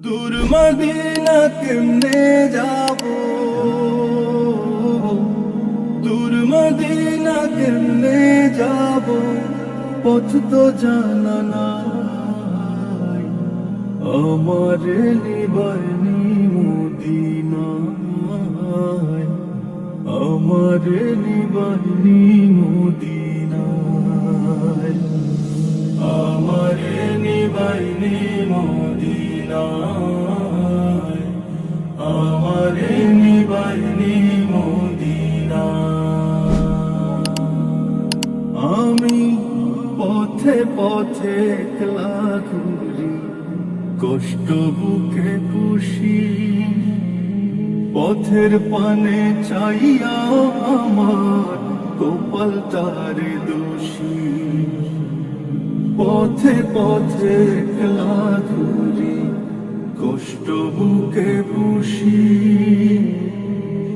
দূর মদিনা কেমনে যাব, দূর মদিনা কেমনে যাব, পথ তো জানা নাই। আমার নিবানি মদিনায়, আমার নিবানি মদিনায়, আমার নিবানি মদিনায়, আমার নিবানি মদিনায়। আমি পথে পথে একলা ঘুরি, কষ্ট বুকে পুষি, পথের পানে চাইয়া আমার কপাল তারে দোষী। পথে পথে একলা ঘুরি, কষ্ট বুকে পুষি,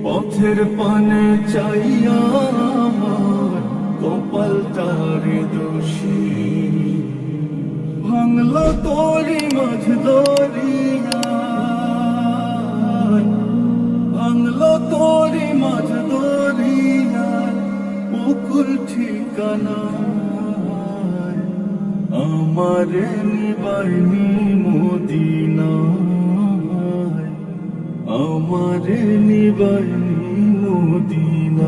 পথের পানে চাইয়া আমার কপাল তারে দোষী। ভাঙল তোরি মাঝ দরিয়া, ভাঙল তোরি মাঝ দরিয়া, পুকুর ঠিকানা আমার নিবানি মদিনায়, আমার নিবানি মদিনায়,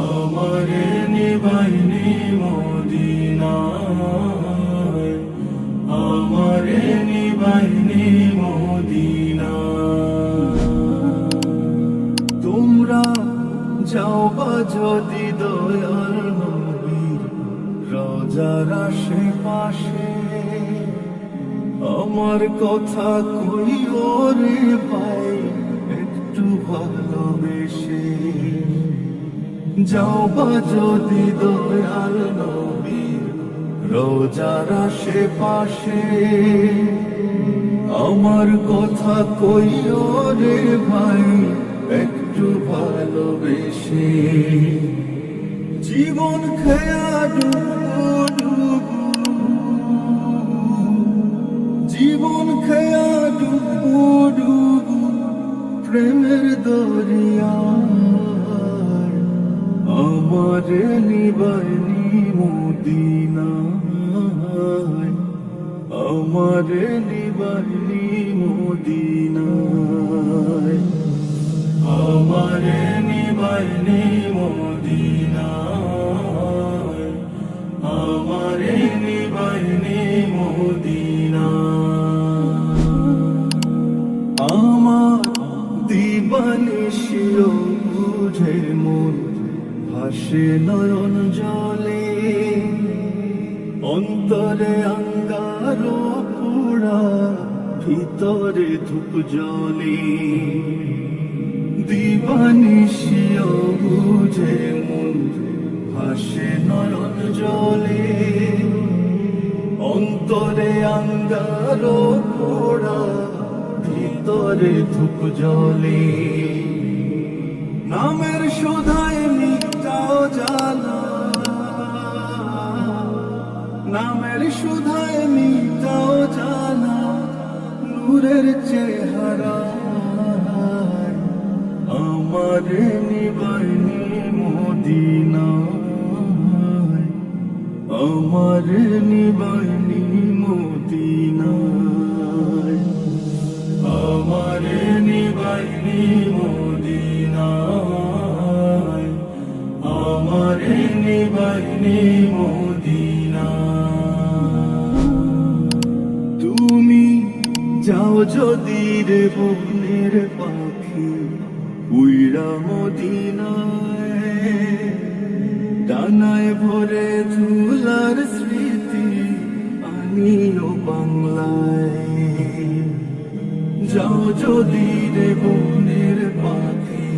আমার নিবানি মদিনায়, আমার নিবানি মদিনায়। তোমরা যাও বা যদি দয়াল নবীর রোজার আশেপাশে, আমার কথা কইও রে ভাই একটু ভালোবেসে। যাও বা যদি দয়াল নবীর রোজার আশেপাশে, আমার কথা কইও রে ভাই একটু ভালোবেসে। জীবন খেয়া ডুবু ডুবু, জীবন খেয়া ডুবু ডুবু, প্রেমের দরিয়ায় আমার নিবানি মদিনায়, আমার নিবানি মদিনায়, আমার নিবানি মদিনায়, আমার নিবানি মদিনায়। আমার দিবানিশি বুঝে মন ভাসে নয়ন জলে, অন্তরে আঙ্গার পোড়া, ভিতরে ধূপ জ্বলে। দিবানিশি বুঝে মন ভাসে নয়ন জলে, অন্তরে আঙ্গার পোড়া, ভিতরে ধূপ জ্বলে। নামের শোধায় মিটাও জ্বালা, নামের শোধায় মিটাও জ্বালা, নূরের চেহারা আমার নিবানি মদিনায়, আমার নিবানি মদিনায়, আমার নিবানি মদিনায়, আমার নিবানি মদিনায়। তুমি যাও যদি রে বনের পাখি উইরা মদিনায়, ডানায় ভরে ঝুলার স্মৃতি আনিও বাংলায়। যাও যদি রে বনের পাখি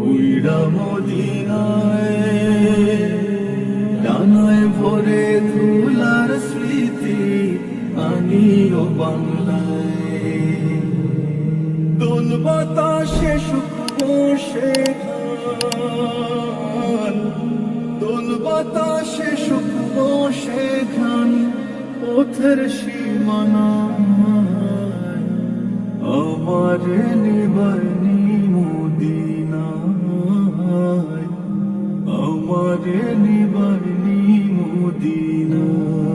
উইরা মদিনায়, ডানায় ভরে ঝুলার স্মৃতি আনিও বাংলায়। দোল বাতাসে শুকনো সে ঘ্রাণ, দোল বাতাসে শুকনো সে ঘ্রাণ, পথের সীমানায় আমার নিবারনি মদিনায়, আমার নিবারনি মদিনায়,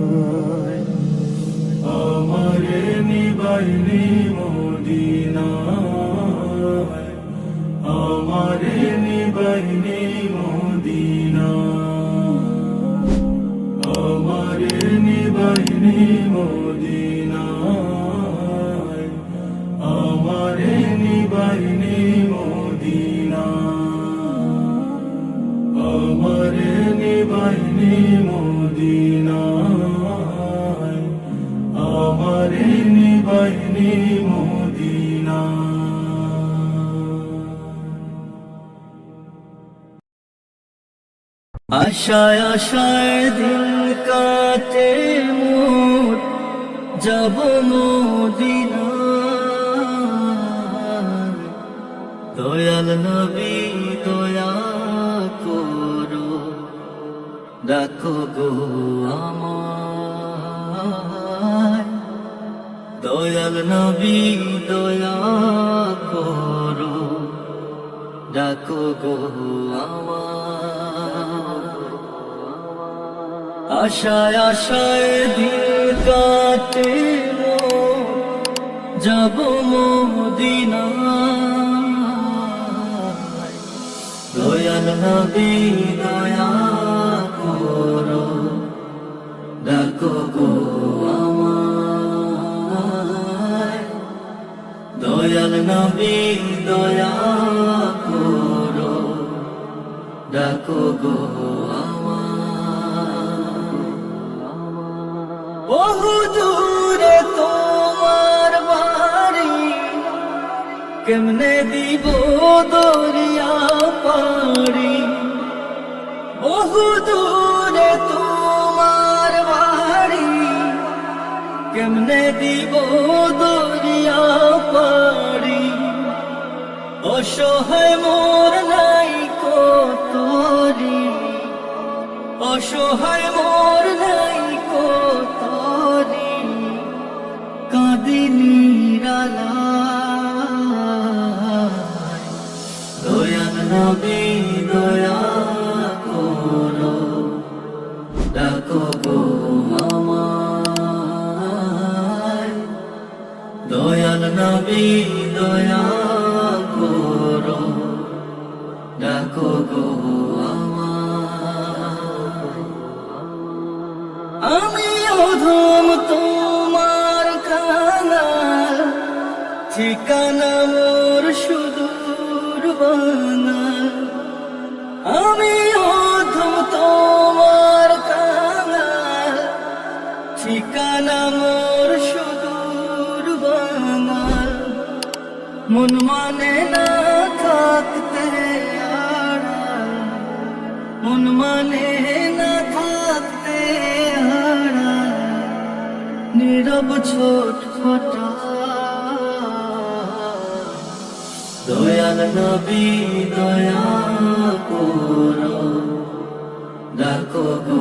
আমার নিবারনি মদিনায়, আমার নিবারনি মদিনায়, আমার নিবারনি মদিনায়, আমার নিবারনি মদিনায়, আমার নিবারনি মদিনায়, আমার নিবারনি মদিনায়। আশায় আশায় দিন কাটে মোর, যাব মদিনায়। দয়াল নবী দয়া করো, ডাকো গো আমায়। দয়াল নবী দয়া করো, ডাকো গো আমায়। আশায় আশায় দিন কাটে মোর, যাব মদিনায়। দয়াল নবী দয়া করো, ডাকো গো আমায়। দয়াল নবী দয়া করো, ডাকো গো বহু দূরে তোমার বাড়ি, কেমনে দিব দরিয়া পাড়ি। বহু দূরে তোমার বাড়ি, কেমনে দিব দরিয়া পাড়ি। অসহায় মোর নাই কতরি, অসহায় মোর নাই কতরি। কাঁদি নিরালায়, দয়াল নবী দয়া করো, ডাকো গো আমায়। দয়াল নবী দয়া করো, ডাকো গো আমায়। আমি অধম তোমার কাঙাল, ঠিকানা মোর সুদূর বাঙাল। আমি অধম তোমার কাঙাল, ঠিকানা মোর সুদূর বাঙাল। মন মানে না থাকতে আড়াল, মন মানে না থাকতে আড়াল। নীরব ছোটফটা দয়াল নবী দয়া করো, ডাকো গো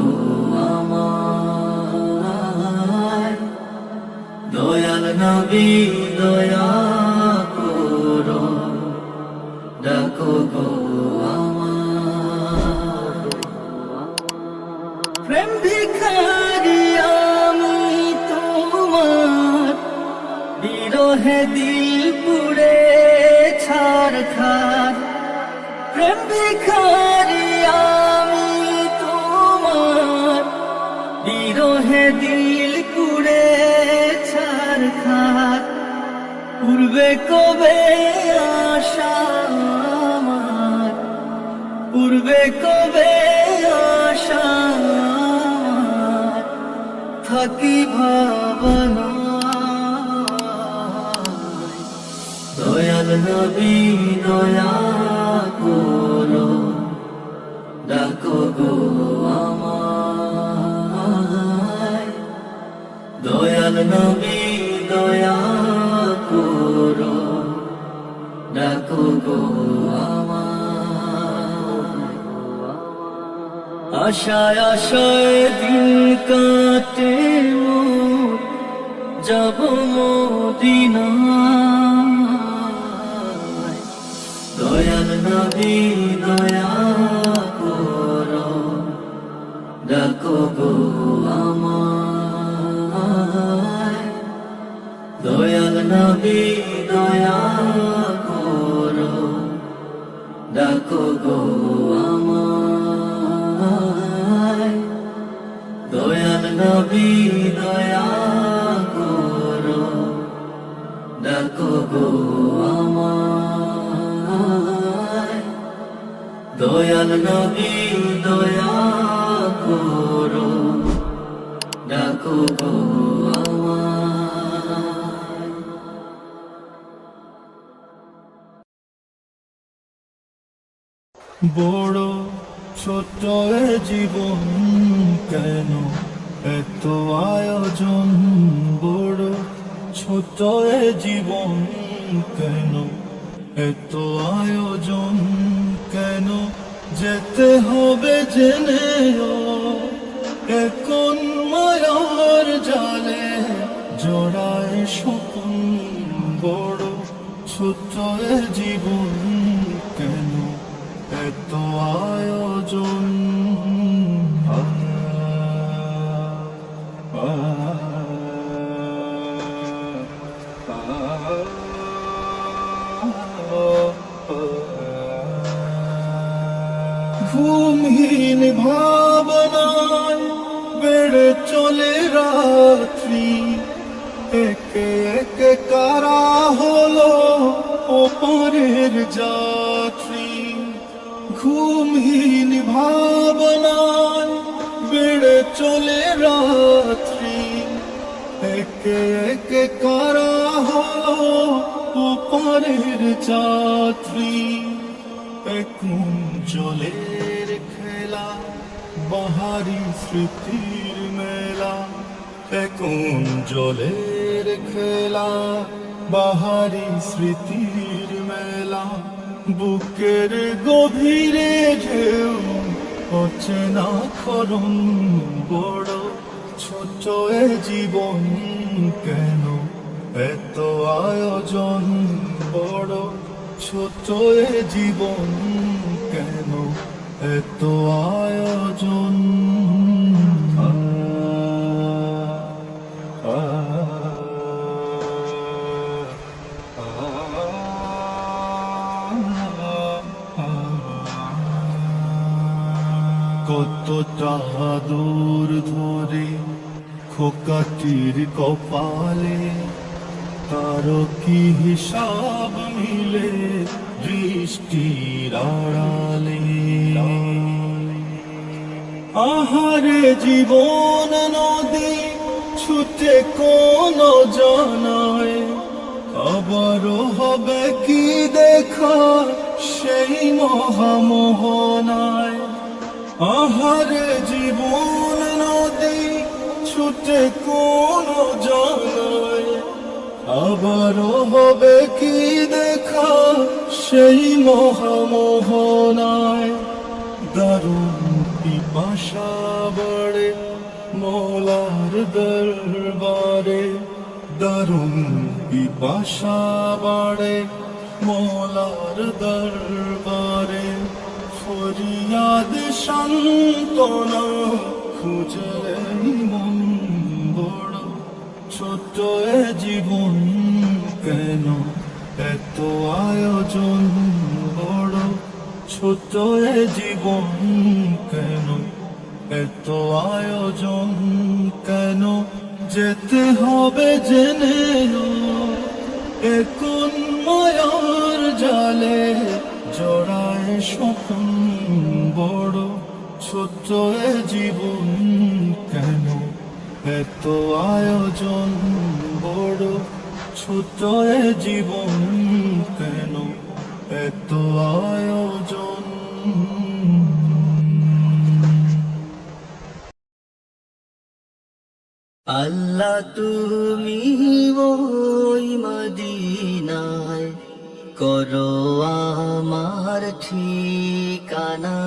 আমায়। দয়াল নবী দয়া করো, ডাকো গো আমায়। প্রেম ভিখারি আমি তোমার, বিরহে দিল পুড়ে ছারখার। প্রেম ভিখারি আমি তোমার, বিরহে দিল পুড়ে ছারখার। পূর্বে কবে আশা আমার, পূর্বে কবে আশা আমার। থাকি ভাবনা দয়াল নবী দয়া করো, ডাকো গো আমায়। দয়াল নবী দয়া করো, ডাকো গো আমায়। আশায় আশায় দিন কাটে মোর, যাব মদিনায়। দয়াল নবী দয়া করো, ডাকো গো আমায়। দয়াল নবী দয়া করো, ডাকো গো আমায়। দয়াল নবী দয়া করো, ডাকো গো আমায়। দয়াল নবী দয়া করো, ডাকো গো আমায়। বড় ছোট এ জীবন কেন এত আয়োজন, বড় ছোট এ জীবন কেন এত আয়োজন, কেন যেতে হবে জেনেও এখন মায়ার জালে জড়ায় স্বপ্ন, বড় ছোট এ জীবন কেন এত আয়োজন। ঘুমহীন ভাবনায় বেড়ে চলে রাত্রি, একে একে কারা হলো ওপারের যাত্রী। ঘুমহীন ভাবনায় বেড়ে চলে রাত্রি, একে একে কারা হলো ওপারের যাত্রী। এখন জলের খেলা বাহারি স্মৃতির মেলা, এখন জলের খেলা বাহারি স্মৃতির মেলা। বুকের গভীরে ঢেউ অচেনা খরণ, বড় ছোট এ জীবন কেন এত আয়োজন, বড় ছোট এ জীবন কেন এত আয়োজন। কতটা দূর ধরে খোকাটির কপালে, তার কি হিসাব মিলে দৃষ্টির আড়ালে। আহারে জীবন নদী ছুটে কোন জানায়, আবারও হবে কি দেখা সেই মহামোহনায়। আহারে জীবন নদী ছুটে কোন জানায়, আবারও হবে কি দেখা সেই মহামোহনায়। দারুণ পিপাসা বাড়ে মৌলার দরবারে, দারুণ পিপাসা বাড়ে মৌলার দরবারে। ফরিয়াদ সান্ত্বনা খুঁজে মন, বড় ছোট এ জীবন কেন এত আয়োজন, বড় ছোট এ জীবন কেন এত আয়োজন। কেন যেতে হবে জেনেও এখন মায়ার জালে জড়ায় স্বপ্ন, বড় ছোট এ জীবন কেন এত আয়োজন, বড় ছোট এ জীবন কেন এত আয়োজন। আল্লাহ তুমি ওই মদিনায় করো আমার ঠিকানা,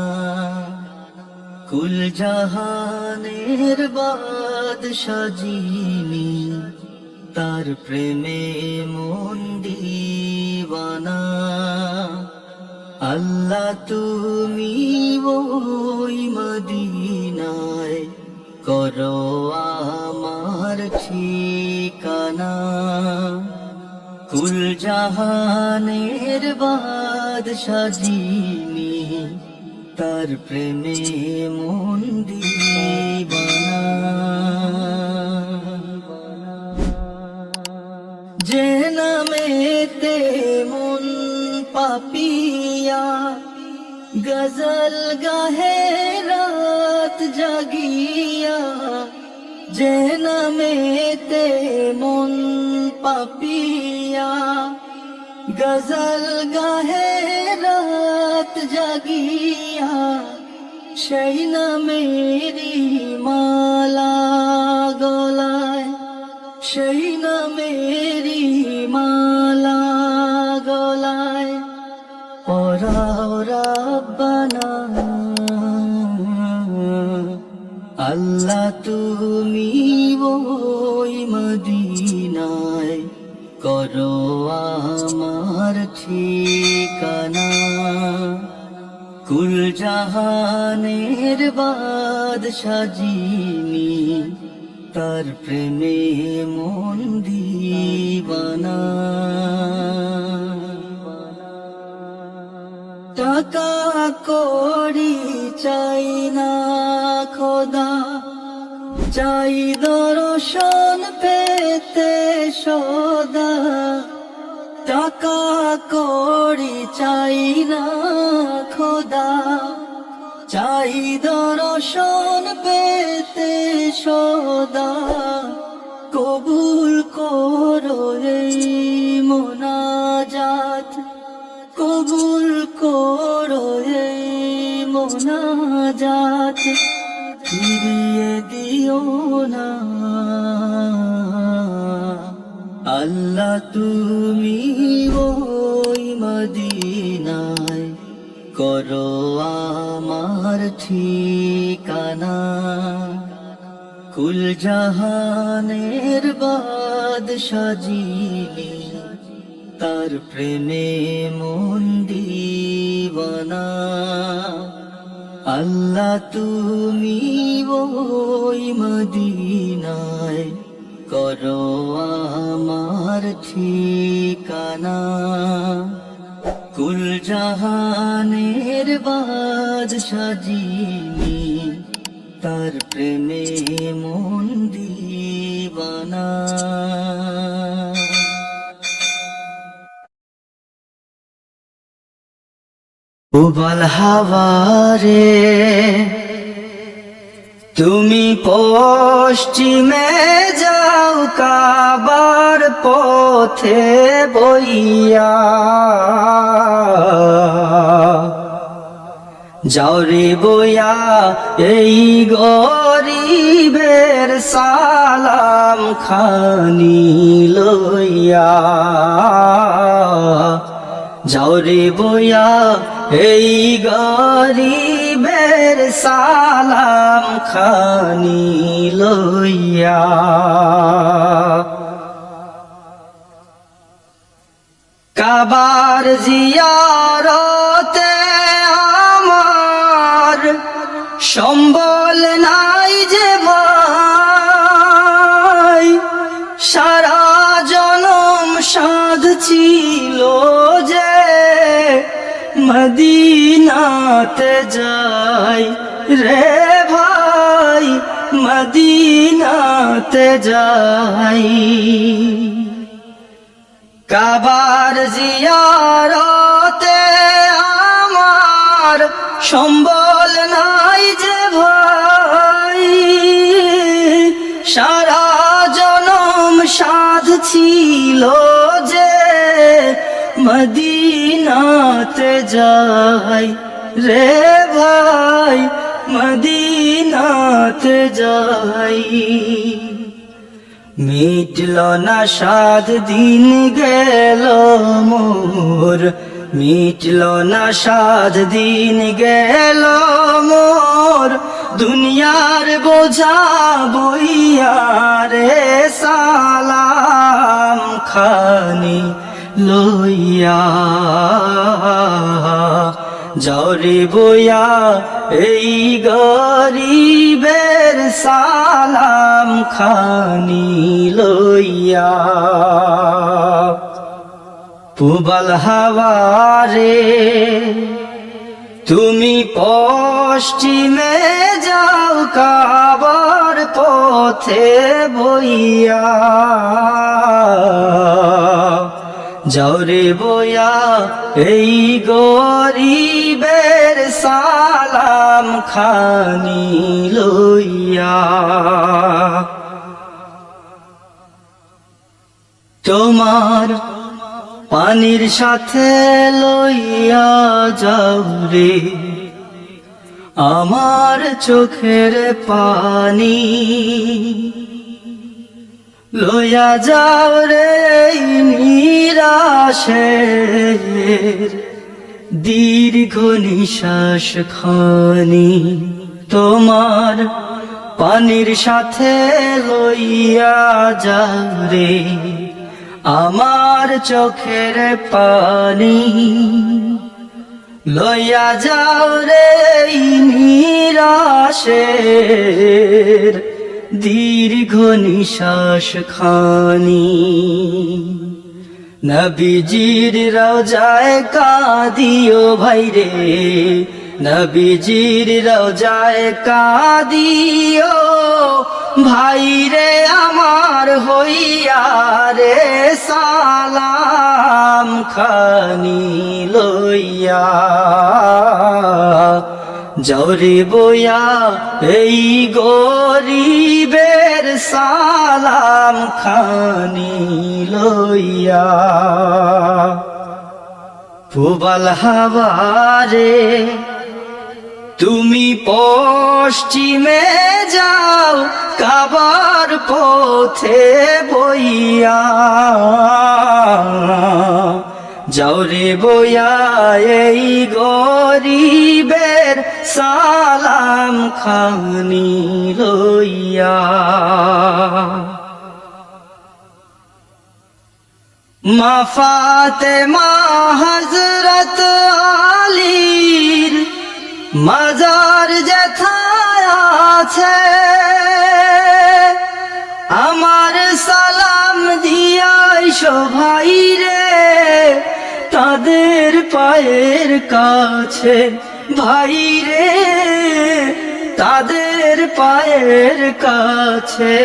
কুল জাহানের বাদশা যিনি তার প্রেমে মন দিওয়ানা। আল্লাহ তুমি ওই মদিনায় করো আমার ঠিকানা। কুল জাহানের বাদশা যিনি, তার প্রেমে মন দিওয়ানা। যে নামেতে মন পাপিয়া গজল গাহে রাত জাগিয়া। যে নামেতে মন পাপিয়া গজল গাহে রাত জাগিয়া। সেই নামেরি মালা গলায়, সেই নামেরি মালা গলায় পরাও রাব্বানা। আল্লাহ তুমি ওই মদিনায় করো আমার ঠিকানা। কুল জাহানের বাদশা যিনি, তার প্রেমে মন দিওয়ানা। টাকা কড়ি চাই না খোদা, চাই দর্শন পেতে সদা। টাকা কড়ি চাই না খোদা, চাই দর্শন পেতে সদা। কবুল করো এই মোনাজাত, কবুল করো এই মোনাজাত। ফিরিয়ে দিও না। আল্লাহ তুমি ওই মদিনায় করো আমার ঠিকানা। কুল জাহানের বাদশা যিনি, তার প্রেমে মন দিওয়ানা। আল্লাহ তুমি ওই মদিনায় করো আমার ঠিকানা। কুল জাহানের বাদশা যিনি, তার প্রেমে মন দিওয়ানা। উবাল হাওয়ারে তুমি পশ্চিমে যাও কাবার পথে বইয়া। যাও রে বইয়া এই গরিবের সালাম খানি লইয়া। যাও রে বইয়া এই গরিবের সালাম খানি লইয়া। কাবার জিয়ারতে আমার সম্বল নাই যে ভাই। সারা জনম সাধ ছিল যে মদিনাতে যাই রে ভাই, মদিনাতে যাই। কাবার জিয়ারতে আমার সম্বল নাই যে ভাই। সারা জনম সাধ ছিল যে মদিনাতে যাই রে ভাই, মদিনাতে যাই। মিটল না সাত দিন গেল মোর, মিটল না সাত দিন গেল মোর। দুনিয়ার বোঝা বইয়া রে সালা লইয়া যাও রে বইয়া এই গরিবের সালাম খানি লইয়া। পুবাল হাওয়ারে তুমি পশ্চিমে যাও কাবার পথে বইয়া যাও রে বইয়া এই গরিবের সালাম খানি লইয়া। তোমার পানির সাথে লইয়া যাও রে আমার চোখের পানি, লইয়া যাও রে নিরাশের দীর্ঘ নিঃশ্বাস খানি। তোমার পানির সাথে লইয়া যাও রে আমার চোখের পানি, লইয়া যাও রে নিরাশের দীর্ঘ নিঃশ্বাস খানি। নবীজির রওজায় কাঁদিও ভাই রে, নবীজির রওজায় কাঁদিও ভাই রে আমার হইয়া রে সালাম খানি লইয়া যাও রে বইয়া এই গরিবের সালাম খানি লইয়া। পুবাল হাওয়ারে তুমি পশ্চিমে যাও কাবার পথে বইয়া যাও রে বইয়া এই গরিবের সালাম খানি লইয়া। মা ফাতেমা হযরত আলীর মাজার যেথায় আছে, আমার সালাম দিয়াইশো ভাই রে তাদের পায়ের কাছে, ভাই রে তাদের পায়ের কাছে।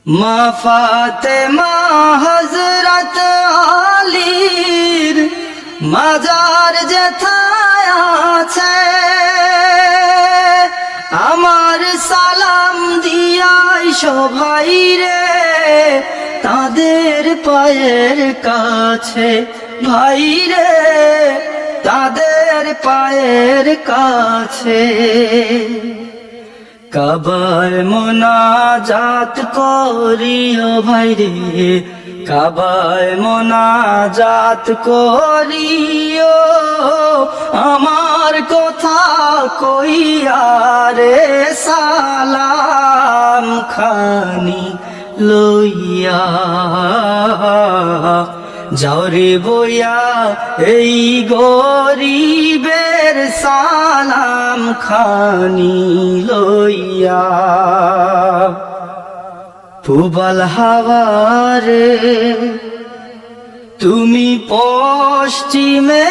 মা ফাতেমা হযরত আলীর মাজার যেথায় আছে, আমার সালাম দিয়াইশো ভাই রে তাদের পায়ের কাছে, ভাই রে তাদের পায়ের কাছে। কাবায় মোনাজাত করিও ভাই রে, কাবায় মোনাজাত করিও আমার কথা কইয়া রে সালাম খানি লইয়া যাও রে বইয়া এই গরিবের সালাম খানি লইয়া। পুবাল হাওয়ারে তুমি পশ্চিমে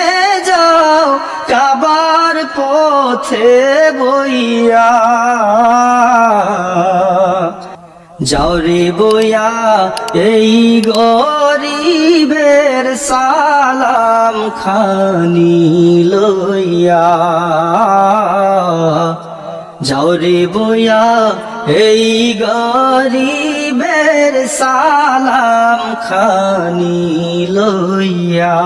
যাও কাবার পথে বইয়া যাও রে বইয়া এই গরিবের সালাম খানি লইয়া যাও রে বইয়া এই গরিবের সালাম খানি লইয়া।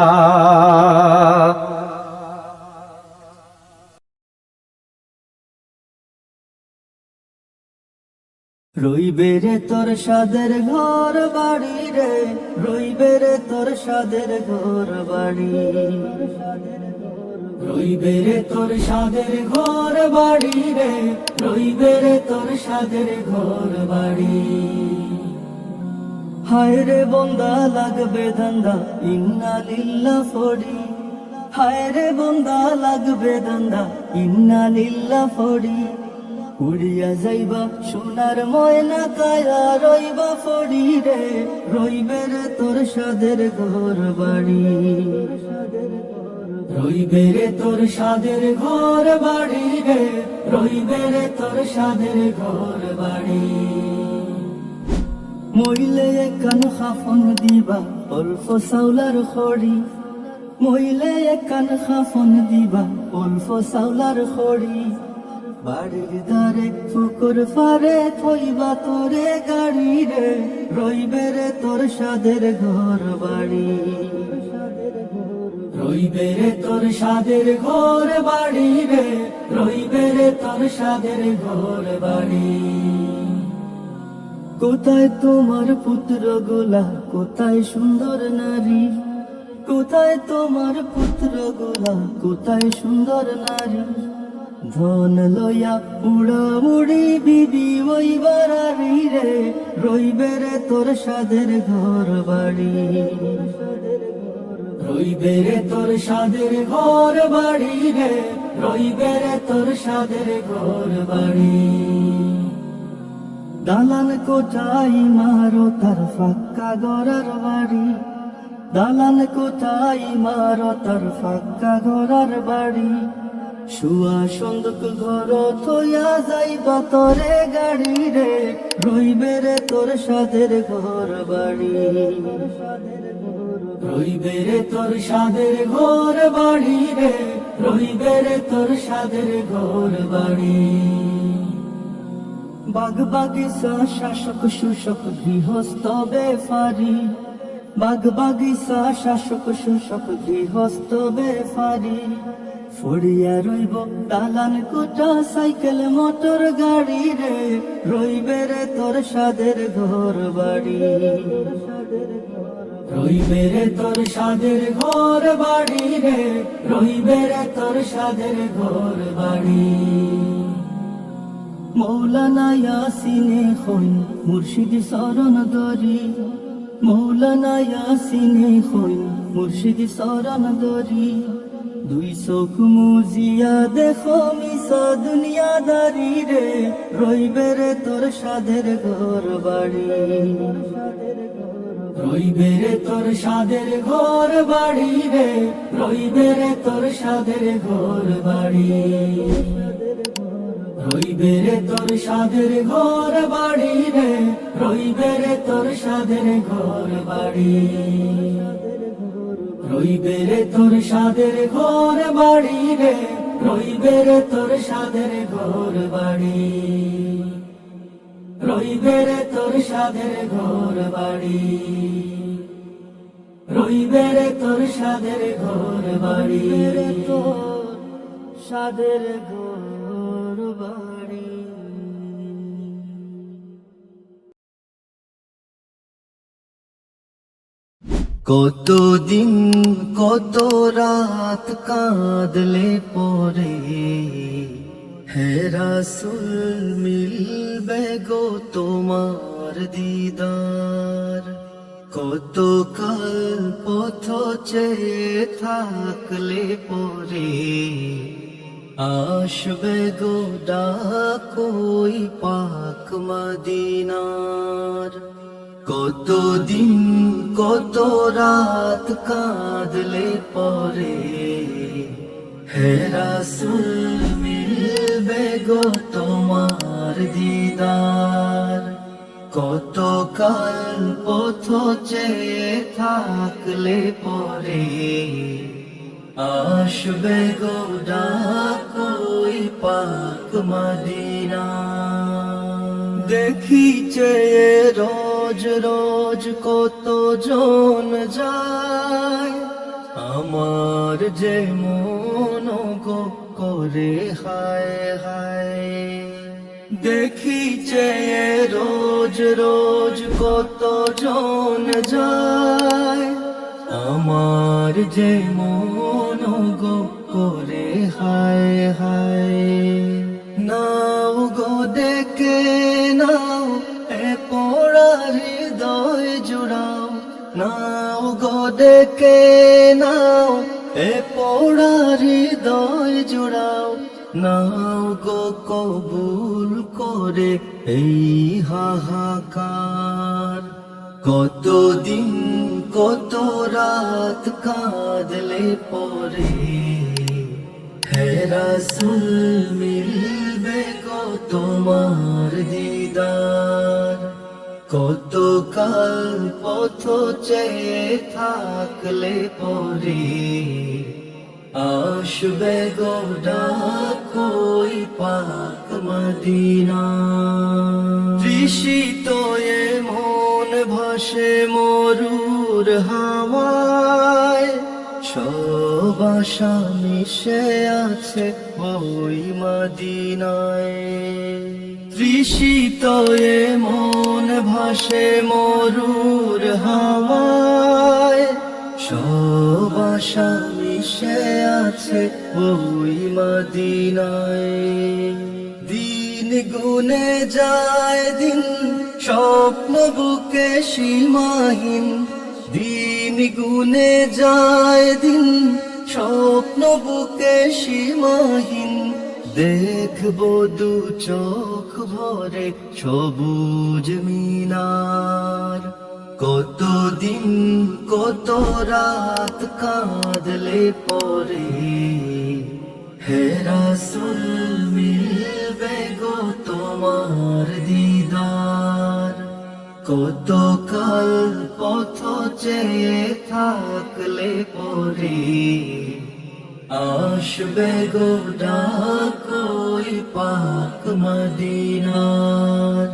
রইবে রে তোর সাদের ঘর বাড়ি রে, রইবে রে তোর সাদের ঘর বাড়ি, রইবে রে তোর সাদের ঘর বাড়ি রে, রইবে রে তোর সাদের ঘর বাড়ি। হায় রে বন্দা লাগবে ধান্দা ইন্না লিল্লাহ ফড়ি, হায় রে বন্দা লাগবে ধান্দা ইন্না লিল্লাহ ফড়ি। উড়িয়া যাইবা সোনার ময়না কায়া রইবা ফড়ি রে, রইবে রে তোর সাদের ঘর বাড়ি, রইবে রে তোর সাদের ঘর বাড়ি রে, রইবে রে তোর সাদের ঘর বাড়ি। মইলে কান খাফন দিবা অল্প চাউলার খড়ি, মইলে কান খাফন দিবা অল্প চাউলার খড়ি। বাড়ির দ্বারে পুকুর পারে থইবা তোরে গাড়ি রে, রইবে রে তোর সাদের ঘর বাড়ি, রইবে রে তোর সাদের ঘর বাড়ি রে, রইবে রে তোর সাদের ঘর বাড়ি। কোথায় তোমার পুত্র গোলা, কোথায় সুন্দর নারী, কোথায় তোমার পুত্র গোলা, কোথায় সুন্দর নারী। ধন লয়া উড়াউড়ি বিবি ওই বাড়ি রে, রইবে রে তোর সাদের ঘর বাড়ি, রইবে রে তোর সাদের ঘর বাড়ি রে, রইবে রে তোর সাদের ঘর বাড়ি। দালান কোঠাই মারো তার ফাঁকা গড়ার বাড়ি, দালান কোঠাই মারো তার ফাঁকা গড়ার বাড়ি। শুয়া সন্দক ঘর থইয়া যাইবা তোরে গাড়ি রে, রইবে রে তোর সাদের ঘর বাড়ি, রইবে রে তোর সাদের ঘর বাড়ি রে, রইবে রে তোর সাদের ঘর বাড়ি। বাগ বাগিচা শাসক শুষক গৃহস্থ বেফারি, বাগ বাগিচা শাসক শুষক গৃহস্থ বেফারি। ফড়িয়া রইব দালান কোঠা সাইকেল মোটর গাড়ি রে, রইবে রে তোর সাদের ঘর বাড়ি, রইবে রে তোর সাদের ঘর বাড়ি রে, রইবে রে তোর সাদের ঘর বাড়ি। মৌলানা ইয়াসিনে খই মুর্শিদ শরণ দরি, মৌলানা ইয়াসিনে খই মুর্শিদ শরণ দরি। দুই চোখ মুজিয়া দেখো মিশা দুনিয়াদারি রে, রইবে রে তোর সাদের ঘর বাড়ি, রইবে রে তোর সাদের ঘর বাড়ি রে, রইবে রে তোর সাদের ঘর বাড়ি, রইবে রে তোর সাদের ঘর বাড়ি রে, রইবে রে তোর সাদের ঘর বাড়ি, রইবে রে তোর সাদের ঘর বাড়ি রে, রইবে রে তোর সাদের ঘর বাড়ি, রইবে রে তোর সাদের ঘর বাড়ি, রইবে রে তোর সাদের ঘর বাড়ি, রে তোর সাদের ঘর বাড়ি। কতদিন কত রাত কাঁদলে পরে, হে রাসূল মিলবে গো তোমার দিদার। কত কাল পথ চেয়ে থাকলে পরে, আসবে গো ডাক ওই পাক মদিনার। কতদিন কত রাত কাঁদলে পরে, হে রাসূল মিলবে গো তোমার দিদার। কত কাল পথ চেয়ে থাকলে পরে, আসবে গো ডাক ওই পাক মদিনা। দেখি চেয়ে রোজ রোজ কত জন যায়, আমার যে মন গো করে হায় হায়। দেখি চেয়ে রোজ রোজ কত জন যায়, আমার যে মন গো করে হায় হায়। নাও গো ডেকে নাও এ পোড়া হৃদয় জুড়ে, ডেকে নাও, এ পোড়া হৃদয় জুড়াও, নাও গো কবুল করে এই হাহাকার। কতদিন কত রাত কাঁদলে পরে, হে রাসূল মিলবে গো তোমার দিদার। কত কাল পথ চেয়ে থাকলে পরে, আসবে গো ডাক ওই পাক মদিনা। তৃষিত এ মন ভাসে মরুর হাওয়ায়, সব আশা মিশে আছে ওই মদিনায়। তৃষিত এ মন ভাসে মরুর হাওয়ায়, সব আশা মিশে আছে ওই মদিনায়। দিন গুনে যায় দিন, স্বপ্ন বুকে সীমাহীন। দিন গুনে যায় দিন, স্বপ্ন বুকে সীমাহীন। দেখবো দু চোখ ভরে সবুজ মিনার। কতদিন কত রাত কাঁদলে পরে, হে রাসূল মিলবে গো তোমার দিদার। কত কাল পথ চেয়ে থাকলে পরে, আসবে গো ডাক ওই পাক মদিনার।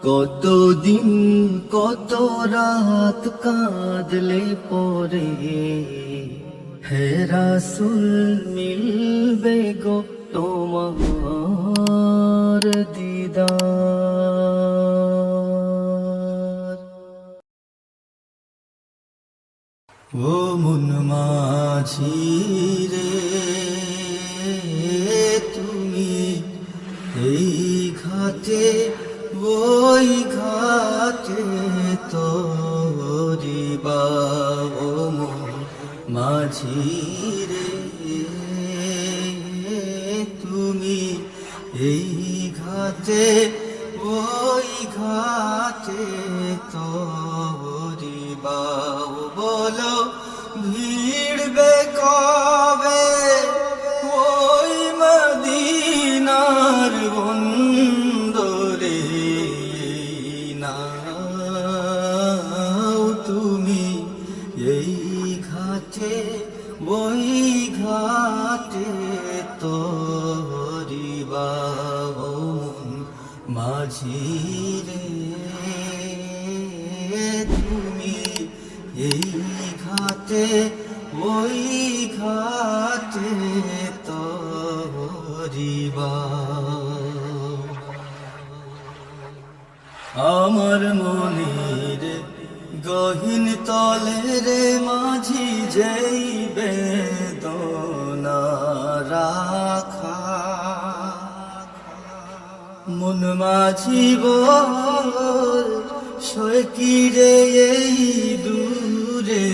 কতদিন কত রাত কাঁদলে পরে, হে রাসূল মিলবে গো তোমার দিদার। ও মন মাঝি রে, তুমি এই ঘাটে ওই ঘাটে তরিবা। ও মন মাঝি রে, তুমি এই ঘাটে ওই ঘাটে তরিবা। বলো ভিড়বে কবে ওই মদিনার বন্দরে, নাও তুমি এই ঘাটে ওই ঘাটে তরিবা। ও মন মাঝি রে, তুমি এই ঘাটে ওই ঘাটে তরিবা। আমার মনের গহীন তলে রে মাঝি যেই বেদনা রাখা। মন মাঝি বল সয় কি রে এই দূরে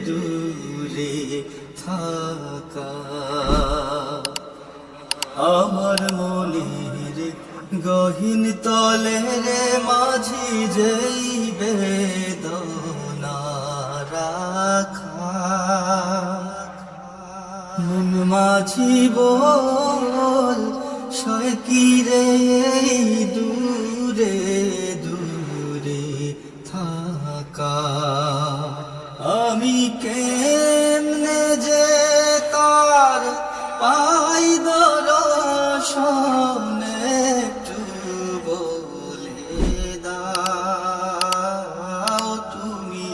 দূরে থাকা। আমার মনের গহীন তলে রে মাঝি যেই বেদনা রাখা। মন মাঝি বল সয় কি রে এই দূরে দূরে থাকা। আমি কেমনে যে তার পাই দর্শনে, একটু বলে দাও তুমি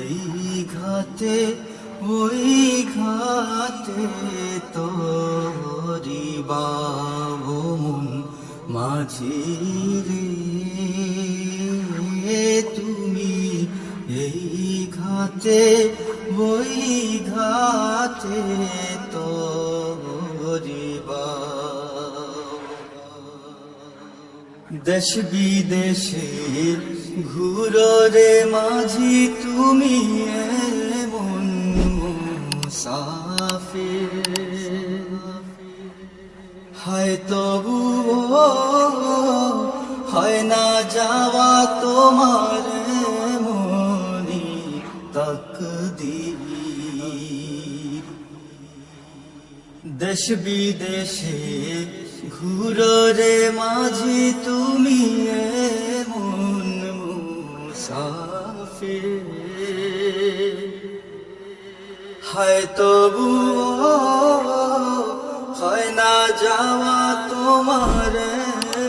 এই ঘাটে ওই ঘাটে তরিবা। ও মন মাঝি রে, তুমি এই ঘাটে ওই ঘাটে তরিবা। দেশ বিদেশে ঘুরো রে মাঝি তুমি মুসাফির হায় তবুও হয় না যাওয়া তোমার মনি তাকদীর দেশ বিদেশে ঘুরো রে মাঝি তুমি এমন মুসাফির হায় তবুও হয় না যাওয়া তোমার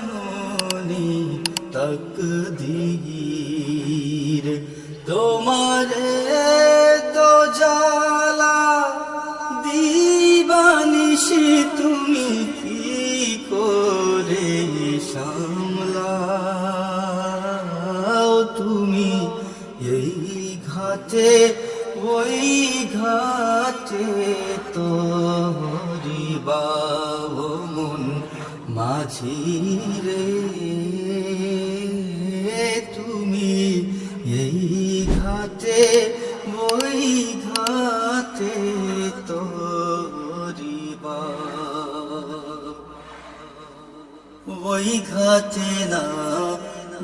মনি তাকদীর তোমারে তো জ্বালা দিবানিশি তুমি কি করে সামলাও তুমি এই ঘাটে ওই ঘাটে তোরি বাবু মন মাঝি রে তুমি এই ঘাটে ওই ঘাটে তোরি ওই ঘাটে না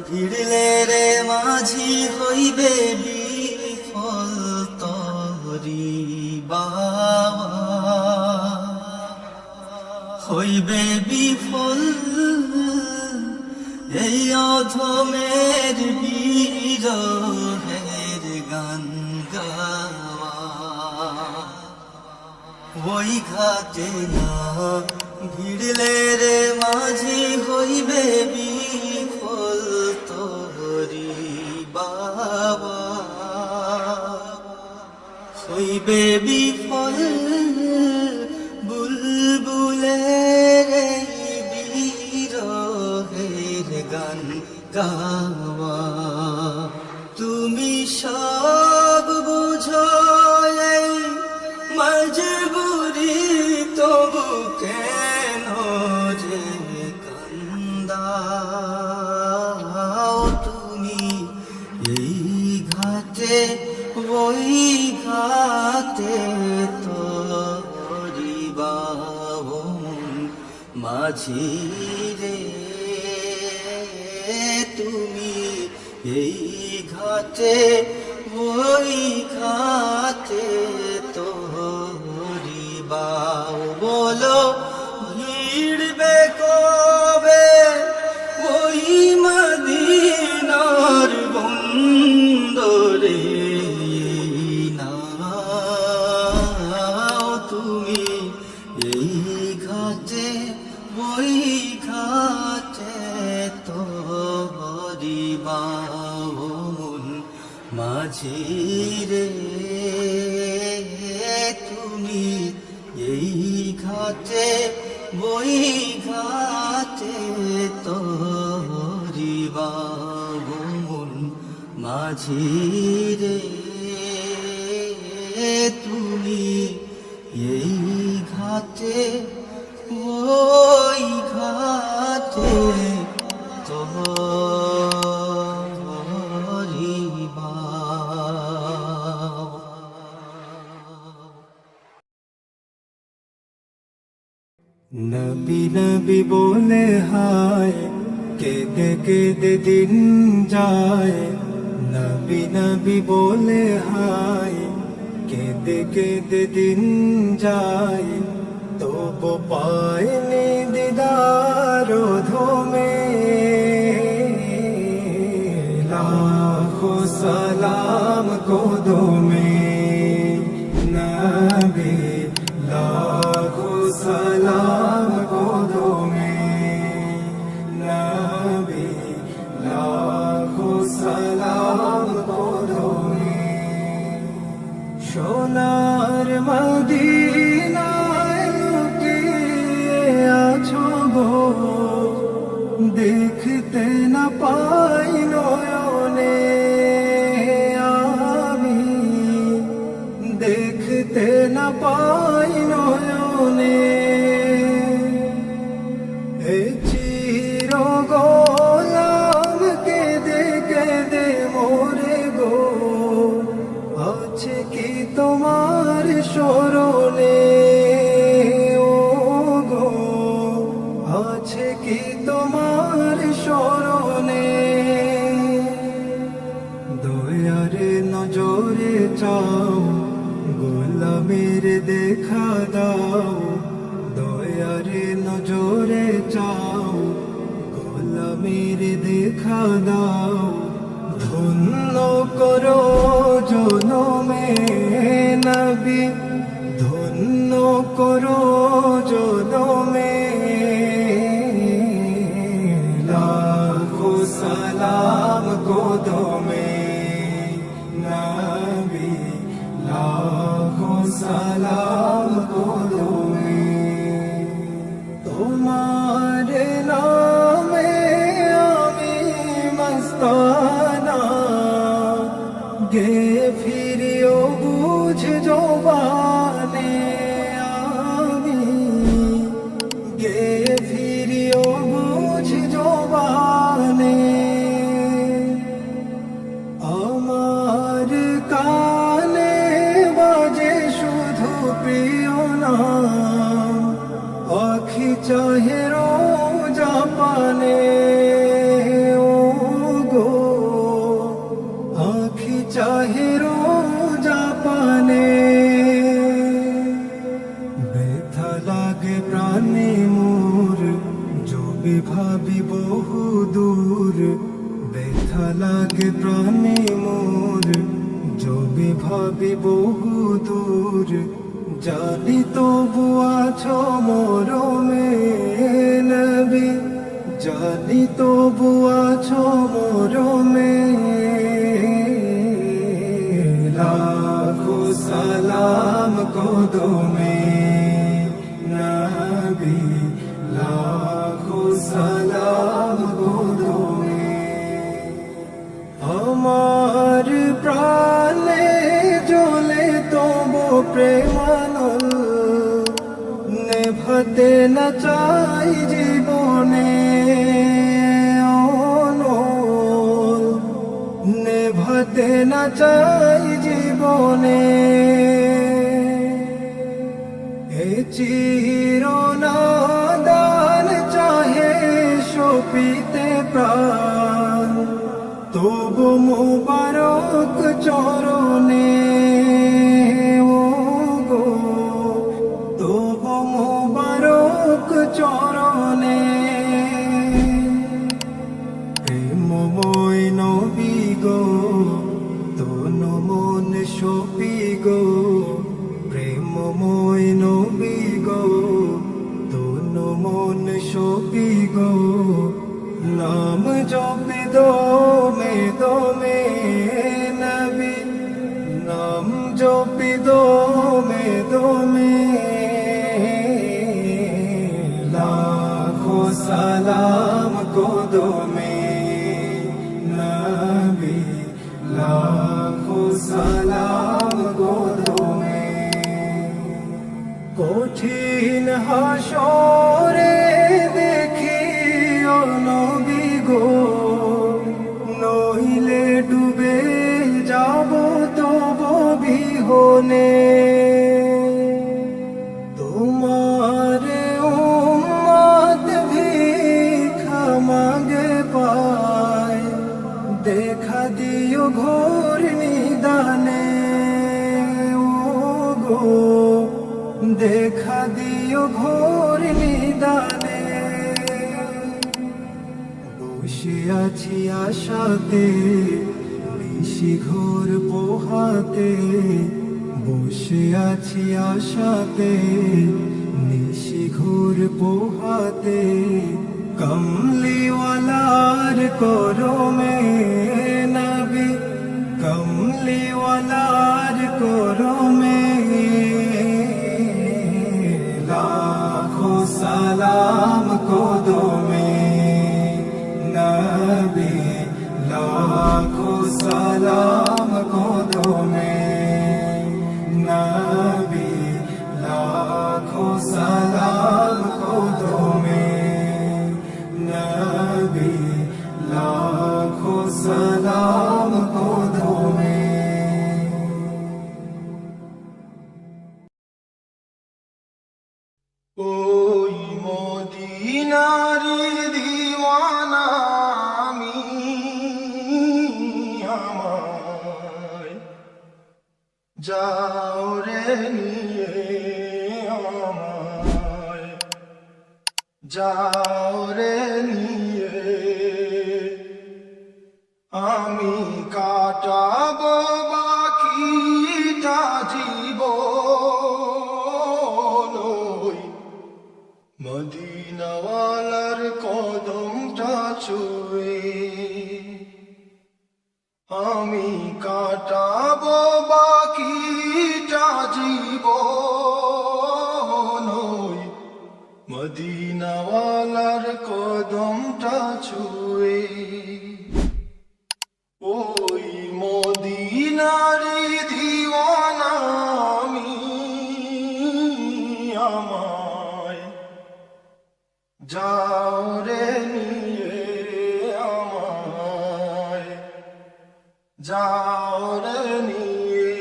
ভিড়লে রে মাঝি হইবে বিফল তরি বাবা হইবে বিফল এই অধমের বিরহের গান গাওয়া ওই ঘাটে না ভিড়লে রে মাঝি হইবে বিফল তোরি বাবা হইবে বিফল বুলবুলের বিরহের গান গাওয়া তুমি সব বুঝো এই মজবুরি তবু কেন যে কান্দাও তুমি এই ঘাটে ওই ঘাটে তোরি বাবু মাঝি রে তুমি এই ঘাটে ওই ঘাটে তোরি বাবু বলো ভিড়বে কবে ওই মদিনার বন্দরে নাও তুমি এই ঘাটে ওই ঘাটে তোরি বাবু মাঝি রে তুমি এই ঘাটে ওই ঘাটে তোরি বাবু মাঝি রে তুমি এই ঘাটে ওই ঘাটে তোরি বাবু নবী নবী বলে হায় কেঁদে কেঁদে দিন যায় নবী নবী বলে হায় কেঁদে কেঁদে দিন যায় তবু পায়নি দিদার ধমে লাখো সালাম কদমে নবী লাখো সালাম কদমে নবী লাখো সালাম কদমে সোনার মদিনায় লুকিয়ে আছো গো দেখতে না পাই নয়নে আমি দেখতে না পাই নয়নে এ চির গোলাম কেঁদে কেঁদে মোরে গো আছে কি তোমার স্মরণ স্মরণে দয়ারে নজরে চাও গোলামের দেখা দাও দয়ারে নজরে চাও গোলামের দেখা দাও ধন্য করো জনমে নবী ধন্য করো জনমে লাখো সালাম কদমে নবী লাখো সালাম কদমে তোমার নামে আমি মস্তানা গে ফিরিও বুঝ জবানে আমি গে ফিরিও বুঝ জবানে আমার কানে বাজে শুধু প্রিয় নাম আখি চাহে রোজা পানে ও গো আখি চাহে রোজা পানে ব্যথা লাগে প্রাণে মোর যদি ভাবি বহু দূর ব্যথা লাগে প্রাণে মোর যদি ভাবি বহু দূর জানি তবু আছো মরমে নবী জানি তবু আছো মরমে লাখো সালাম কদমে নবী লাখো সালাম কদমে আমার প্রাণে জ্বলে তবু প্রেমানল নেভাতে না চাই জীবনে অনল নেভাতে না চাই জীবনে এ চিরনাদান চাহে সপিতে প্রাণ তবু মুবারক চরণে ও গো তবু মুবারক চরণে প্রেমময় নবী গো তন মন সপি গো প্রেমময় নবী গো তন মন সপি গো নাম জপি দমে দমে নবী নাম জপি দমে দমে লাখো সালাম কদমে নবী লাখো সালাম কদমে কঠিন হাসরে দেখিও নবী গো নইলে ডুবে যাব তব বিহনে তোমার উম্মত ভিক্ষা মাগে পায় দেখা দিও ঘোর নিদানে ও গো দেখা দিও ঘোর নিদানে বসে আছি আশাতে নিশি ঘোর পোহাতে বসে আছি আশাতে নিশি ঘোর পোহাতে কমলিওয়ালার করমে নবী কমলিওয়ালার করমে লাখো সালাম কদমে নবী লাখো সালাম কদমে নবী লাখো সালাম কদমে নবী যাও রে নিয়ে আমায়, যাও রে নিয়ে আমি কাটাবো বাকিটা জীবন ওই মদিনাওয়ালার কদমটা ছুঁয়ে। আমি কাটাবো বাকিটা জীবন ওই মদিনাওয়ালার কদমটা ছুঁয়ে। ওই মদিনারি দিওয়ানা আমি, আমায় যাও রে নিয়ে আমায়, যাও রে নিয়ে।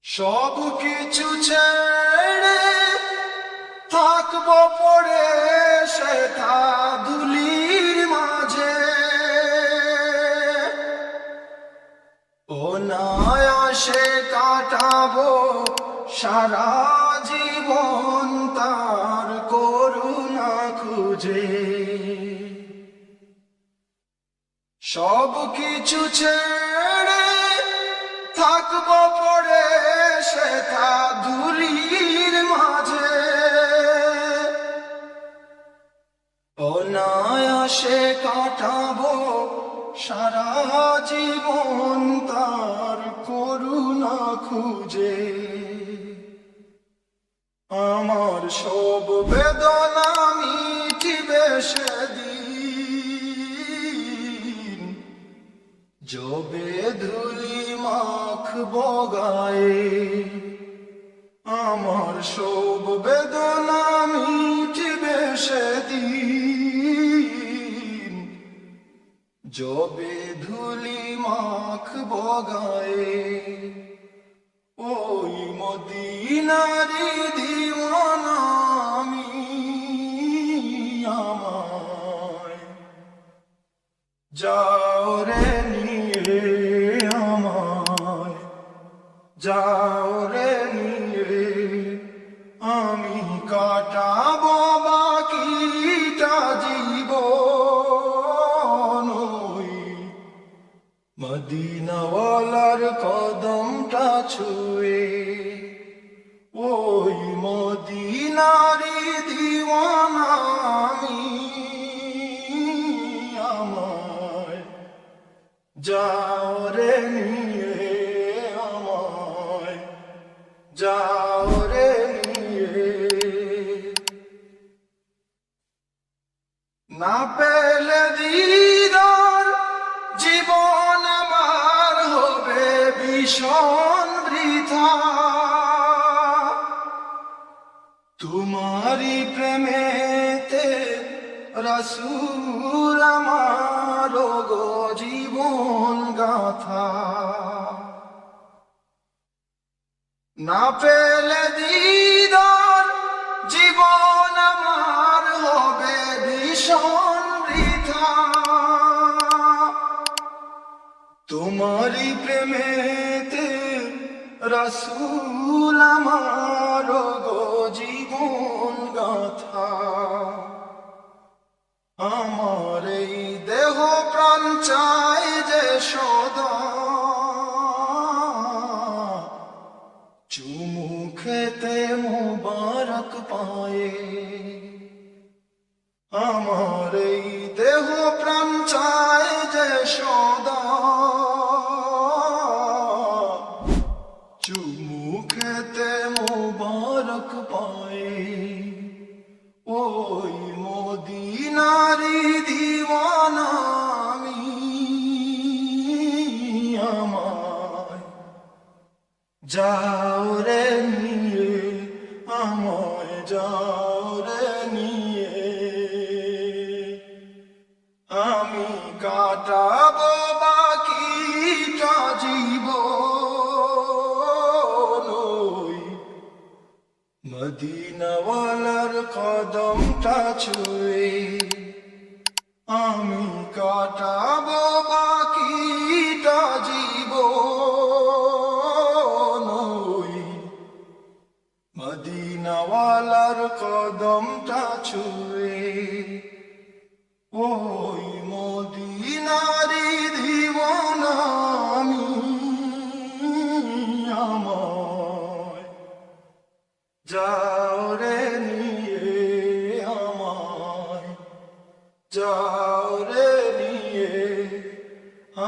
সব কিছু ছেড়ে থাকবো পড়ে সেটা ধুলির মাঝে। অনায়াসে কাটাবো সারা জীবন তার করুণা খুঁজে। সব কিছু ছেড়ে থাকবো পড়ে সেটা ধুলির মাঝে। অনায়াসে কাটাবো সারা জীবন তার করুণা খুঁজে। আমার সব বেদনা মিটিবে সেদিন, যবে ধুলি মাখবো গায়ে। আমার সব বেদনা মিটিবে সেদিন, যবে ধুলি মাখবো গায়ে। ওই মদিনারি দিওয়ানা আমি, আমায় যাও রে নিয়ে আমায়, যাও রে নিয়ে আমি কাটাবো বাকিটা জীবন ওই মদিনাওয়ালার কদমটা ছুঁয়ে। ওই মদিনারি দিওয়ানা আমি, আমায় যাও রে নিয়ে আমায়, যাও রে নিয়ে। না পেলে দিদার জীবন আমার হবে ভীষণ বৃথা। তোমারি প্রেমেতে রাসূল আমার গো জীবন গাথা। না পেলে দিদার জীবন আমার হবে ভীষণ বৃথা। তোমারি প্রেমেতে রাসূল আমার গো জীবন গাথা। আমার এই দেহ প্রাণ চাই যে সদা চুমু খেতে মুবারক পায়ে। আমার এই দেহ প্রাণ চাই যে সদা চুমু খেতে মুবারক পায়ে। ওই মদিনারি দিওয়ানা আমি, আমায় যাও রে নিয়ে আমায়, যাও রে নিয়ে আমি কাটাবো বাকিটা জীবন ওই মদিনাওয়ালার কদমটা ছুঁয়ে। আমি কাটাবো বাকিটা জীবন ওয়ালার কদমটা ছুঁয়ে ওই মদিনারি দিওয়ানা আমি আমায় যাও রে নিয়ে আমায় যাও রে নিয়ে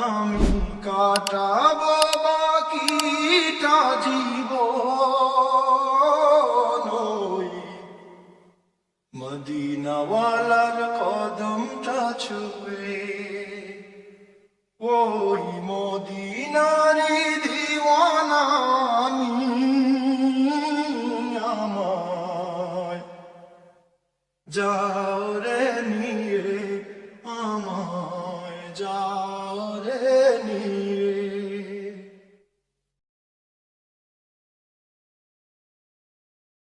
আমি কাটাবো বাকিটা জীবন ওই মদিনাওয়ালার কদমটা ছুঁয়ে ওই মদিনারি দিওয়ানা আমি আমায় যাও রে নিয়ে আমায় যাও রে নিয়ে